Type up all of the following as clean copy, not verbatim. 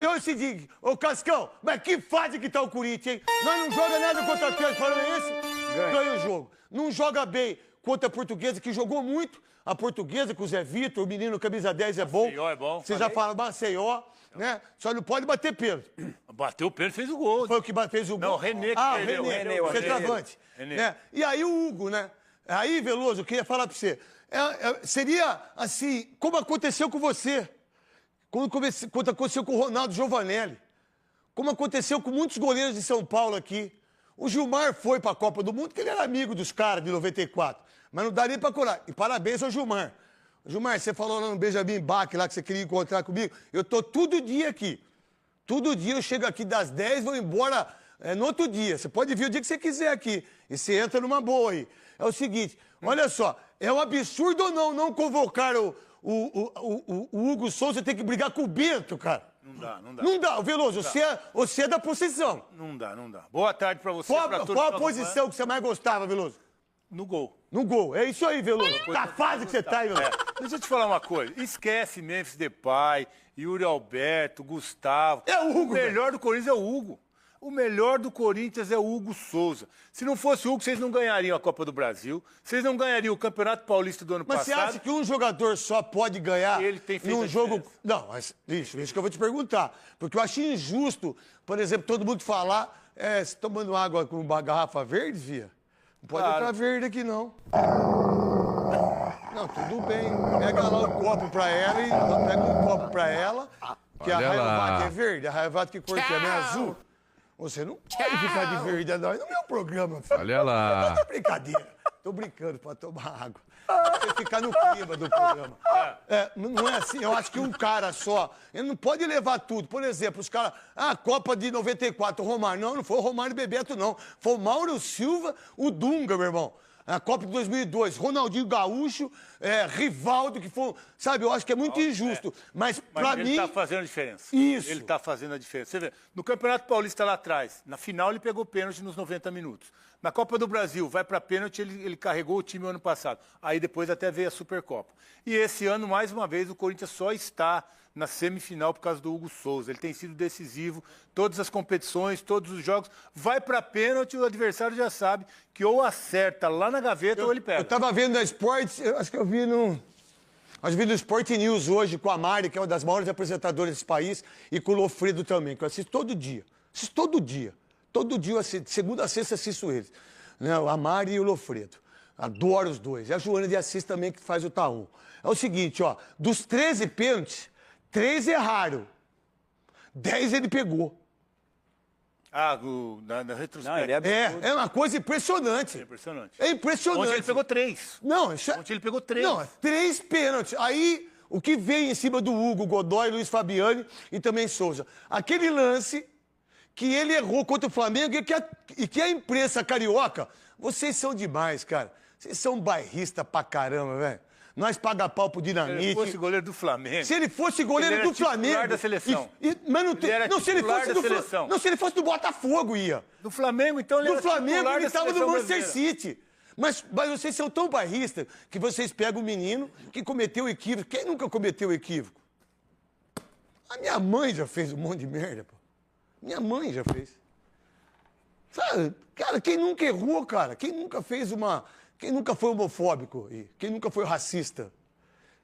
Então é o seguinte, ô Cascão, mas que fase que tá o Corinthians, hein? Nós não joga nada contra o Atlético Paranaense, ganha o jogo. Não joga bem contra a Portuguesa, que jogou muito. A Portuguesa com o Zé Vitor, o menino camisa 10 é bom. Maceió é bom. Você já fala Maceió, né? Só não pode bater pênalti. Bateu o pênalti, fez o gol. Foi o que fez o gol? Não, o René que perdeu. René, o centroavante. Né? E aí o Hugo, né? Aí, Veloso, eu queria falar pra você. Seria assim, como aconteceu com você. Quando aconteceu com o Ronaldo Giovanelli. Como aconteceu com muitos goleiros de São Paulo aqui. O Gilmar foi pra Copa do Mundo, porque ele era amigo dos caras de 94. Mas não dá nem pra curar. E parabéns ao Gilmar. Gilmar, você falou lá no Benjamin Bach, lá que você queria encontrar comigo. Eu tô todo dia aqui. Todo dia eu chego aqui das 10, vou embora no outro dia. Você pode vir o dia que você quiser aqui. E você entra numa boa aí. É o seguinte, olha só, é um absurdo ou não convocar o Hugo Souza ter que brigar com o Bento, cara? Não dá. Não dá, Veloso, você é da posição. Não dá. Boa tarde pra você, pra todos. Qual a posição que você mais gostava, Veloso? No gol. No gol, é isso aí, Veloso. Tá fase que você tá aí, Veloso. Deixa eu te falar uma coisa. Esquece Memphis Depay, Yuri Alberto, Gustavo. É o Hugo. O melhor do Corinthians é o Hugo. O melhor do Corinthians é o Hugo Souza. Se não fosse o Hugo, vocês não ganhariam a Copa do Brasil. Vocês não ganhariam o Campeonato Paulista do ano passado. Mas você acha que um jogador só pode ganhar Ele tem feito num jogo... Não, mas isso que eu vou te perguntar. Porque eu acho injusto, por exemplo, todo mundo falar... você tomando água com uma garrafa verde, via? Não pode entrar verde aqui, não. Não, tudo bem. Pega lá o copo pra ela e pega um copo pra ela. Que a Raiovac é verde. A Raiovac que cor que é, não é azul? Você não pode ficar de verde não no meu programa, filho. Olha lá. É brincadeira. Tô brincando pra tomar água. Pra você ficar no clima do programa. Não é assim. Eu acho que um cara só, ele não pode levar tudo. Por exemplo, os caras... Copa de 94, o Romário. Não foi o Romário e Bebeto, não. Foi o Mauro Silva, o Dunga, meu irmão. A Copa de 2002, Ronaldinho Gaúcho, Rivaldo, que foi... Sabe, eu acho que é muito injusto. Mas pra mim... ele tá fazendo a diferença. Isso. Ele tá fazendo a diferença. Você vê, no Campeonato Paulista lá atrás, na final ele pegou pênalti nos 90 minutos. Na Copa do Brasil, vai pra pênalti, ele carregou o time ano passado. Aí depois até veio a Supercopa. E esse ano, mais uma vez, o Corinthians só está na semifinal por causa do Hugo Souza. Ele tem sido decisivo, todas as competições, todos os jogos. Vai pra pênalti, o adversário já sabe que ou acerta lá na gaveta ou ele pega. Eu tava vendo na Sports, acho que eu vi no... Acho que vi no Sport News hoje com a Mari, que é uma das maiores apresentadoras desse país, e com o Lofredo também, que eu assisto todo dia. Todo dia eu assisto, segunda a sexta assisto eles. Né? A Mari e o Lofredo. Adoro os dois. E a Joana de Assis também, que faz o Taum. É o seguinte, ó, dos 13 pênaltis, 3 erraram. 10 ele pegou. Na retrospectiva. É uma coisa impressionante. É impressionante. É impressionante. Ontem ele pegou 3. Não, Ontem ele pegou 3. Não, 3 pênaltis. Aí, o que vem em cima do Hugo, Godoy, Luiz Fabiani e também Souza? Aquele lance que ele errou contra o Flamengo e que a imprensa carioca... Vocês são demais, cara. Vocês são bairrista pra caramba, velho. Nós paga pau pro Dinamite. Se ele fosse goleiro do Flamengo. Se ele fosse goleiro do Flamengo. Titular da seleção. Mas não tem. Ele Não, se ele fosse do seleção. Não, se ele fosse do Botafogo, ia. Do Flamengo, então ele Do era Flamengo, titular ele da estava no seleção Manchester brasileira. City. Mas vocês são tão bairristas que vocês pegam o menino que cometeu equívoco. Quem nunca cometeu equívoco? A minha mãe já fez um monte de merda, pô. Minha mãe já fez. Sabe? Cara, quem nunca errou, cara? Quem nunca fez uma... Quem nunca foi homofóbico? Quem nunca foi racista?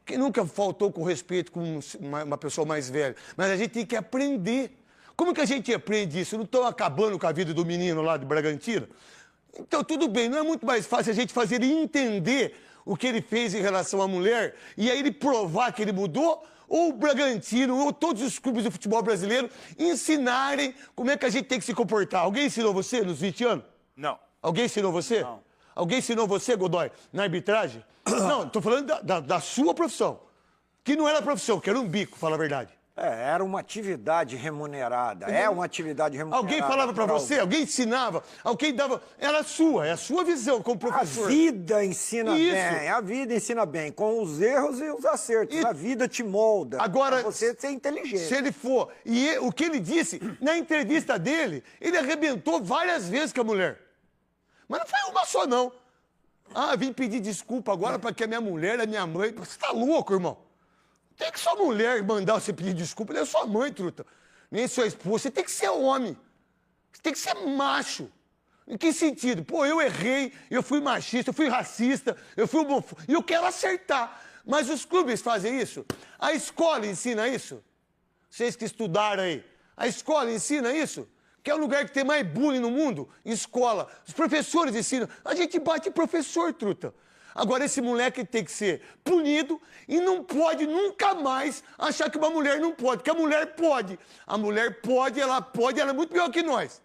Quem nunca faltou com respeito com uma pessoa mais velha? Mas a gente tem que aprender. Como que a gente aprende isso? Não estão acabando com a vida do menino lá de Bragantina? Então, tudo bem, não é muito mais fácil a gente fazer ele entender o que ele fez em relação à mulher e aí ele provar que ele mudou? Ou o Bragantino, ou todos os clubes do futebol brasileiro ensinarem como é que a gente tem que se comportar? Alguém ensinou você nos 20 anos? Não. Alguém ensinou você? Não. Alguém ensinou você, Godoy, na arbitragem? Não, tô falando da sua profissão. Que não era profissão, que era um bico, fala a verdade. Era uma atividade remunerada. É uma atividade remunerada. Alguém falava pra você? Alguém ensinava? Alguém dava... Era sua, é a sua visão como professor. A vida ensina bem, a vida ensina bem, com os erros e os acertos. A vida te molda. Agora, pra você ser inteligente. Se ele for... o que ele disse, na entrevista dele, ele arrebentou várias vezes com a mulher. Mas não foi uma só, não. Vim pedir desculpa agora porque a minha mulher é minha mãe. Você tá louco, irmão? Tem que sua mulher mandar você pedir desculpa, ele é sua mãe, truta. nem sua esposa. Você tem que ser homem. Você tem que ser macho. Em que sentido? Pô, eu errei, eu fui machista, eu fui racista, eu fui homofóbico, e eu quero acertar. Mas os clubes fazem isso? A escola ensina isso? Vocês que estudaram aí, a escola ensina isso? Que é o lugar que tem mais bullying no mundo? Escola. Os professores ensinam. A gente bate professor, truta. Agora, esse moleque tem que ser punido e não pode nunca mais achar que uma mulher não pode, porque a mulher pode. A mulher pode, ela é muito melhor que nós.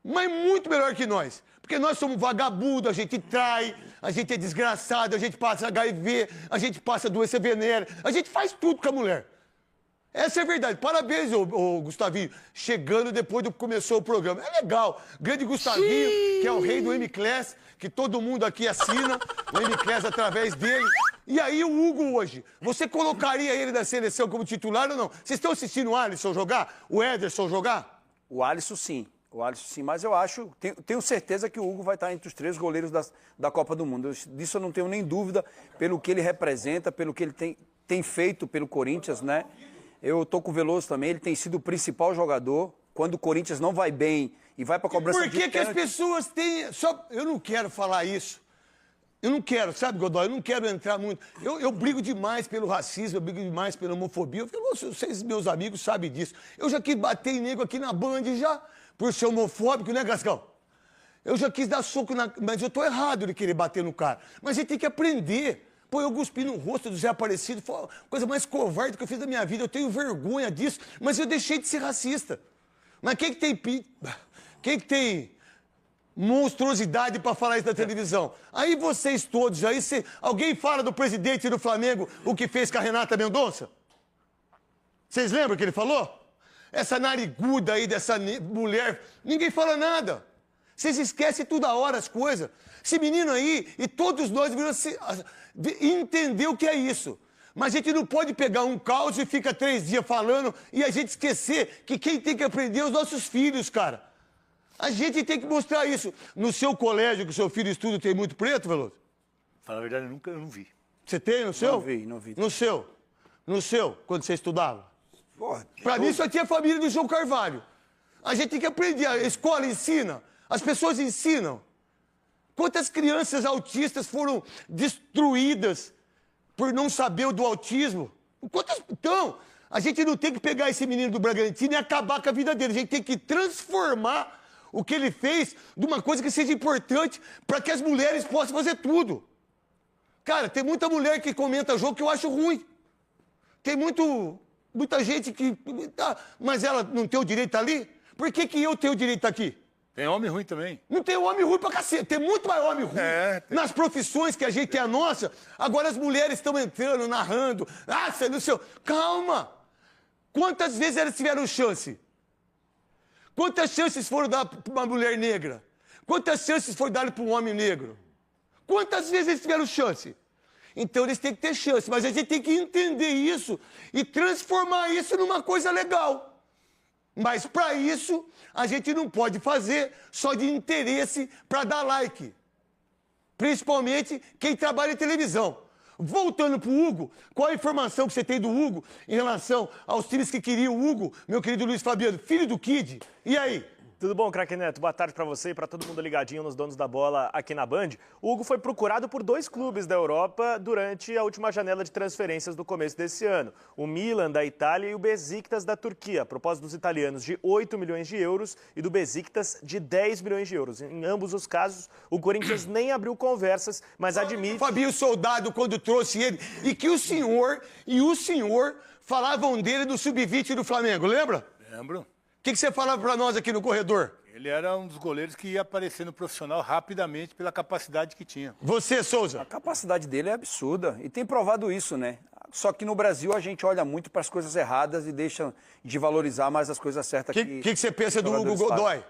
Mas muito melhor que nós. Porque nós somos vagabundos, a gente trai, a gente é desgraçado, a gente passa HIV, a gente passa doença venérea, a gente faz tudo com a mulher. Essa é a verdade. Parabéns, ô Gustavinho, chegando depois do que começou o programa. É legal. Grande Gustavinho, que é o rei do M-Class, que todo mundo aqui assina, o M-Class através dele. E aí o Hugo hoje, você colocaria ele na seleção como titular ou não? Vocês estão assistindo o Alisson jogar? O Ederson jogar? O Alisson sim. O Alisson sim, mas eu acho, tenho certeza que o Hugo vai estar entre os 3 goleiros da Copa do Mundo. Disso eu não tenho nem dúvida, pelo que ele representa, pelo que ele tem feito pelo Corinthians, né? Eu tô com o Veloso também, ele tem sido o principal jogador. Quando o Corinthians não vai bem e vai para a cobrança de pênalti... Por que as pessoas têm... Eu não quero falar isso. Eu não quero, sabe, Godoy? Eu não quero entrar muito... Eu brigo demais pelo racismo, eu brigo demais pela homofobia. Vocês, meus amigos, sabem disso. Eu já quis bater em nego aqui na Band já, por ser homofóbico, né, Gascão? Eu já quis dar soco na... Mas eu tô errado de querer bater no cara. Mas a gente tem que aprender... Pô, eu cuspi no rosto do Zé Aparecido, foi a coisa mais covarde que eu fiz da minha vida. Eu tenho vergonha disso, mas eu deixei de ser racista. Mas quem que tem monstruosidade para falar isso na televisão? Aí vocês todos, alguém fala do presidente do Flamengo, o que fez com a Renata Mendonça? Vocês lembram o que ele falou? Essa nariguda aí dessa mulher, ninguém fala nada. Vocês esquecem toda hora as coisas. Esse menino aí, e todos nós devemos entender o que é isso. Mas a gente não pode pegar um caos e fica 3 dias falando e a gente esquecer que quem tem que aprender é os nossos filhos, cara. A gente tem que mostrar isso. No seu colégio, que o seu filho estuda, tem muito preto, Veloso? Fala a verdade, eu não vi. Você tem no seu? Não vi. No seu, quando você estudava? Pra mim só tinha a família do João Carvalho. A gente tem que aprender, a escola ensina, as pessoas ensinam. Quantas crianças autistas foram destruídas por não saber do autismo? Então, a gente não tem que pegar esse menino do Bragantino e acabar com a vida dele. A gente tem que transformar o que ele fez de uma coisa que seja importante para que as mulheres possam fazer tudo. Cara, tem muita mulher que comenta jogo que eu acho ruim. Tem muita gente que... mas ela não tem o direito ali? Por que eu tenho o direito aqui? Tem homem ruim também. Não tem homem ruim pra cacete, tem muito mais homem ruim. Nas profissões que a gente tem a nossa, agora as mulheres estão entrando, narrando. Você não sei. Calma! Quantas vezes elas tiveram chance? Quantas chances foram dadas pra uma mulher negra? Quantas chances foram dadas para um homem negro? Quantas vezes eles tiveram chance? Então eles têm que ter chance, mas a gente tem que entender isso e transformar isso numa coisa legal. Mas para isso, a gente não pode fazer só de interesse para dar like. Principalmente quem trabalha em televisão. Voltando para o Hugo, qual a informação que você tem do Hugo em relação aos times que queriam o Hugo, meu querido Luiz Fabiano, filho do Kid? E aí? Tudo bom, craque Neto? Boa tarde para você e para todo mundo ligadinho nos Donos da Bola aqui na Band. O Hugo foi procurado por 2 clubes da Europa durante a última janela de transferências do começo desse ano. O Milan, da Itália, e o Besiktas, da Turquia. A propósito dos italianos, de 8 milhões de euros e do Besiktas, de 10 milhões de euros. Em ambos os casos, o Corinthians nem abriu conversas, mas admite... Fabinho Soldado, quando trouxe ele, e que o senhor falavam dele do Sub-20 do Flamengo, lembra? Lembro. O que você falava para nós aqui no corredor? Ele era um dos goleiros que ia aparecer no profissional rapidamente pela capacidade que tinha. Você, Souza? A capacidade dele é absurda e tem provado isso, né? Só que no Brasil a gente olha muito para as coisas erradas e deixa de valorizar mais as coisas certas. O que você pensa do Hugo Godoy?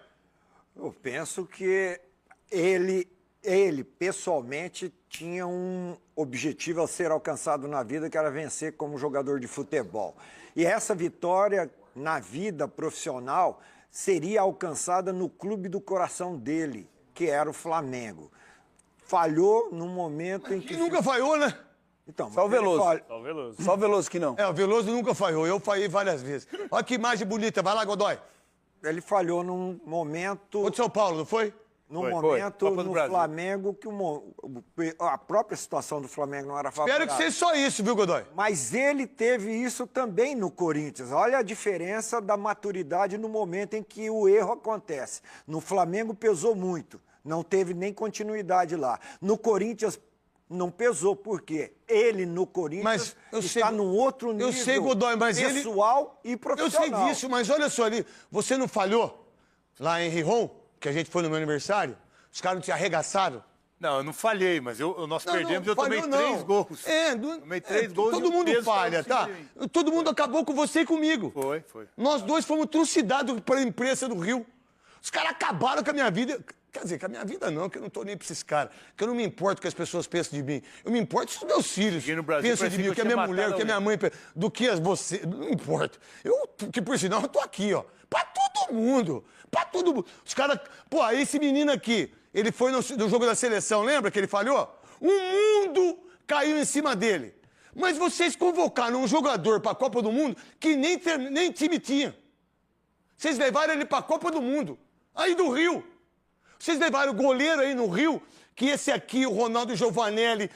Eu penso que ele pessoalmente tinha um objetivo a ser alcançado na vida, que era vencer como jogador de futebol. E essa vitória na vida profissional seria alcançada no clube do coração dele, que era o Flamengo. Falhou no momento em que... Nunca falhou, né? Então, Só o Veloso. Só o Veloso. Só o Veloso que não. É, o Veloso nunca falhou, eu falhei várias vezes. Olha que imagem bonita, vai lá, Godoy. Ele falhou num momento, Foi de São Paulo, não foi? Copa do no Brasil. Flamengo, que a própria situação do Flamengo não era favorável. Espero que seja só isso, viu, Godoy? Mas ele teve isso também no Corinthians. Olha a diferença da maturidade no momento em que o erro acontece. No Flamengo pesou muito, não teve nem continuidade lá. No Corinthians não pesou, por quê? Ele no Corinthians está num outro nível eu sei, Godoy, mas pessoal e Eu profissional. sei disso, mas olha só ali, você não falhou lá em Rijon, que a gente foi no meu aniversário? Os caras não te arregaçaram? Não, eu não falhei, mas nós perdemos e eu tomei falhou, 3 gols. Tomei 3 gols. Todo e o mundo peso falha, tava tá? em cima de mim. Todo mundo acabou com você e comigo. Foi. Nós dois fomos trucidados pela imprensa do Rio. Os caras acabaram com a minha vida. Quer dizer, com a minha vida não, que eu não tô nem pra esses caras. Que eu não me importo com o que as pessoas pensam de mim. Eu me importo se os meus filhos Cheguei no Brasil, pensam de parecia mim, o que que a eu minha tinha mulher, o que a minha matado mãe pensa, do que você. Não importa. Que por sinal, eu tô aqui, ó. Pra todo mundo. Pra todo mundo. Os caras. Pô, aí esse menino aqui, ele foi no jogo da seleção, lembra que ele falhou? O mundo caiu em cima dele. Mas vocês convocaram um jogador pra Copa do Mundo que nem time tinha. Vocês levaram ele pra Copa do Mundo. Aí do Rio. Vocês levaram o goleiro aí no Rio, que esse aqui, o Ronaldo Giovanelli,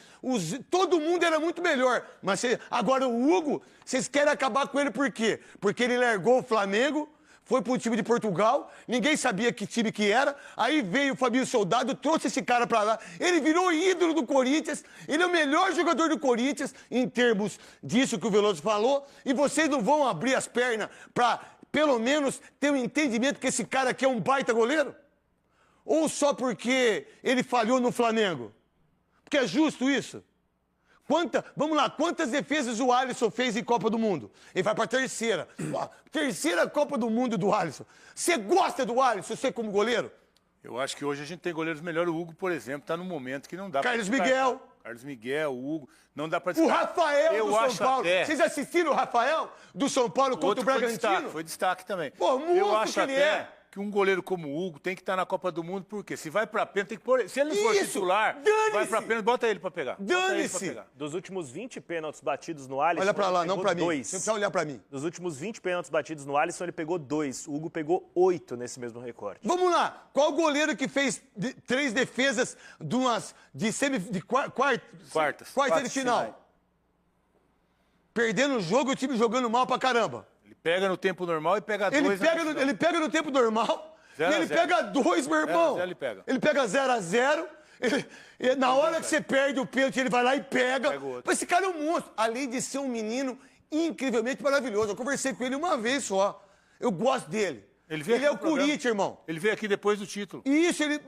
todo mundo era muito melhor. Mas agora o Hugo, vocês querem acabar com ele por quê? Porque ele largou o Flamengo, foi pro time de Portugal, ninguém sabia que time que era, aí veio o Fabinho Soldado, trouxe esse cara pra lá, ele virou ídolo do Corinthians, ele é o melhor jogador do Corinthians, em termos disso que o Veloso falou, e vocês não vão abrir as pernas pra, pelo menos, ter um entendimento que esse cara aqui é um baita goleiro? Ou só porque ele falhou no Flamengo? Porque é justo isso? Vamos lá, quantas defesas o Alisson fez em Copa do Mundo? Ele vai para a terceira. Ó, terceira Copa do Mundo do Alisson. Você gosta do Alisson, você como goleiro? Eu acho que hoje a gente tem goleiros melhores. O Hugo, por exemplo, está num momento que não dá Carlos pra Miguel. Carlos Miguel, o Hugo, não dá para O Rafael do São Paulo. Até... Vocês assistiram o Rafael do São Paulo contra o Bragantino? Foi destaque também. Pô, eu acho que ele até é. que um goleiro como o Hugo tem que estar na Copa do Mundo, porque se vai pra pênalti, tem que pôr. Se ele não for Isso, titular, dane-se. vai pra pênalti, bota ele pra pegar. Bota ele pra Dane-se. pegar. Dos últimos 20 pênaltis batidos no Alisson, Olha pra lá, ele não pegou pra mim. 2. Você precisa olhar pra mim. Dos últimos 20 pênaltis batidos no Alisson, ele pegou 2. O Hugo pegou 8 nesse mesmo recorte. Vamos lá. Qual goleiro que fez 3 defesas quartas de final? Finais. Perdendo o jogo e o time jogando mal pra caramba. Ele pega no tempo normal e pega Ele dois. pega no tempo normal Zero e a ele zero. pega 2, meu irmão. 0 a 0 ele pega. Ele pega 0-0. Na hora que você perde o pênalti, ele vai lá e pega. Pega o outro. Mas esse cara é um monstro. Além de ser um menino incrivelmente maravilhoso. Eu conversei com ele uma vez só. Eu gosto dele. Ele veio aqui é no o programa. Corinthians, irmão. Ele veio aqui depois do título. Isso, ele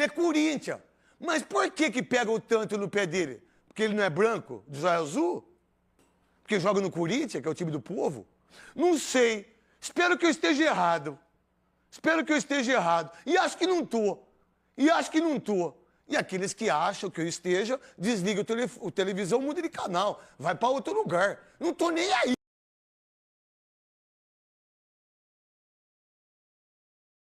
é Corinthians. Mas por que pega o tanto no pé dele? Porque ele não é branco, do Zóio Azul? Porque joga no Corinthians, que é o time do povo? Não sei. Espero que eu esteja errado. E acho que não tô. E aqueles que acham que eu esteja, desliga o televisão, muda de canal. Vai para outro lugar. Não tô nem aí.